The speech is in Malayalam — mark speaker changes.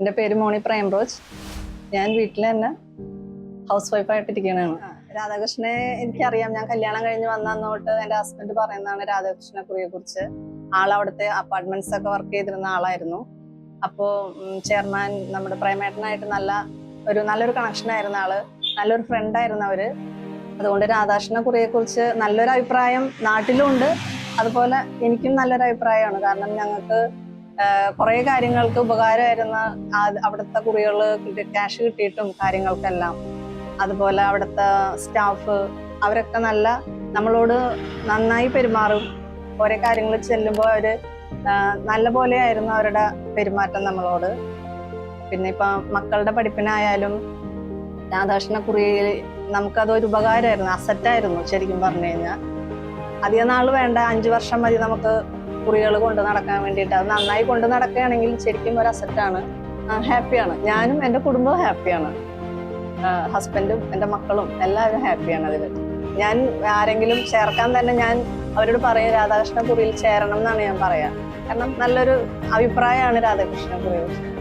Speaker 1: എൻ്റെ പേര് മോണി പ്രേംറോജ്. ഞാൻ വീട്ടിൽ തന്നെ ഹൗസ് വൈഫായിട്ടിരിക്കുകയാണ്. രാധാകൃഷ്ണനെ എനിക്കറിയാം. ഞാൻ കല്യാണം കഴിഞ്ഞ് വന്ന തൊട്ട് എൻ്റെ ഹസ്ബൻഡ് പറയുന്നതാണ് രാധാകൃഷ്ണനെ കുറിച്ച്. ആളവിടുത്തെ അപ്പാർട്ട്മെന്റ്സ് ഒക്കെ വർക്ക് ചെയ്തിരുന്ന ആളായിരുന്നു. അപ്പോൾ ചെയർമാൻ നമ്മുടെ പ്രേമേട്ടനായിട്ട് നല്ലൊരു കണക്ഷൻ ആയിരുന്ന ആള്, നല്ലൊരു ഫ്രണ്ട് ആയിരുന്നു അവര്. അതുകൊണ്ട് രാധാകൃഷ്ണനെ കുറിച്ച് നല്ലൊരു അഭിപ്രായം നാട്ടിലും ഉണ്ട്. അതുപോലെ എനിക്കും നല്ലൊരു അഭിപ്രായമാണ്. കാരണം ഞങ്ങൾക്ക് കുറെ കാര്യങ്ങൾക്ക് ഉപകാരമായിരുന്ന അവിടുത്തെ കുറികൾ ക്യാഷ് കിട്ടിയിട്ടും കാര്യങ്ങൾക്കെല്ലാം. അതുപോലെ അവിടുത്തെ സ്റ്റാഫ് അവരൊക്കെ നമ്മളോട് നന്നായി പെരുമാറും. ഓരോ കാര്യങ്ങൾ ചെല്ലുമ്പോൾ അവര് നല്ല പോലെയായിരുന്നു അവരുടെ പെരുമാറ്റം നമ്മളോട്. പിന്നെ ഇപ്പൊ മക്കളുടെ പഠിപ്പിനായാലും രാധാകൃഷ്ണ കുറിയിൽ നമുക്കതൊരു ഉപകാരമായിരുന്നു, അസറ്റായിരുന്നു ശരിക്കും പറഞ്ഞു കഴിഞ്ഞാൽ. അധികം നാൾ വേണ്ട, 5 വർഷം മതി നമുക്ക് കുറികൾ കൊണ്ട് നടക്കാൻ വേണ്ടിയിട്ട്. അത് നന്നായി കൊണ്ട് നടക്കുകയാണെങ്കിൽ ശരിക്കും ഒരു അസറ്റാണ്. ഹാപ്പിയാണ്, ഞാനും എൻ്റെ കുടുംബവും ഹാപ്പിയാണ്. ഹസ്ബൻഡും എൻ്റെ മക്കളും എല്ലാവരും ഹാപ്പിയാണ് അതിൽ. ഞാൻ ആരെങ്കിലും ചേർക്കാൻ തന്നെ ഞാൻ അവരോട് പറയും രാധാകൃഷ്ണ കുറിയിൽ ചേരണം എന്നാണ് ഞാൻ പറയാ. കാരണം നല്ലൊരു അഭിപ്രായമാണ് രാധാകൃഷ്ണ കുറിയെ കുറിച്ച്.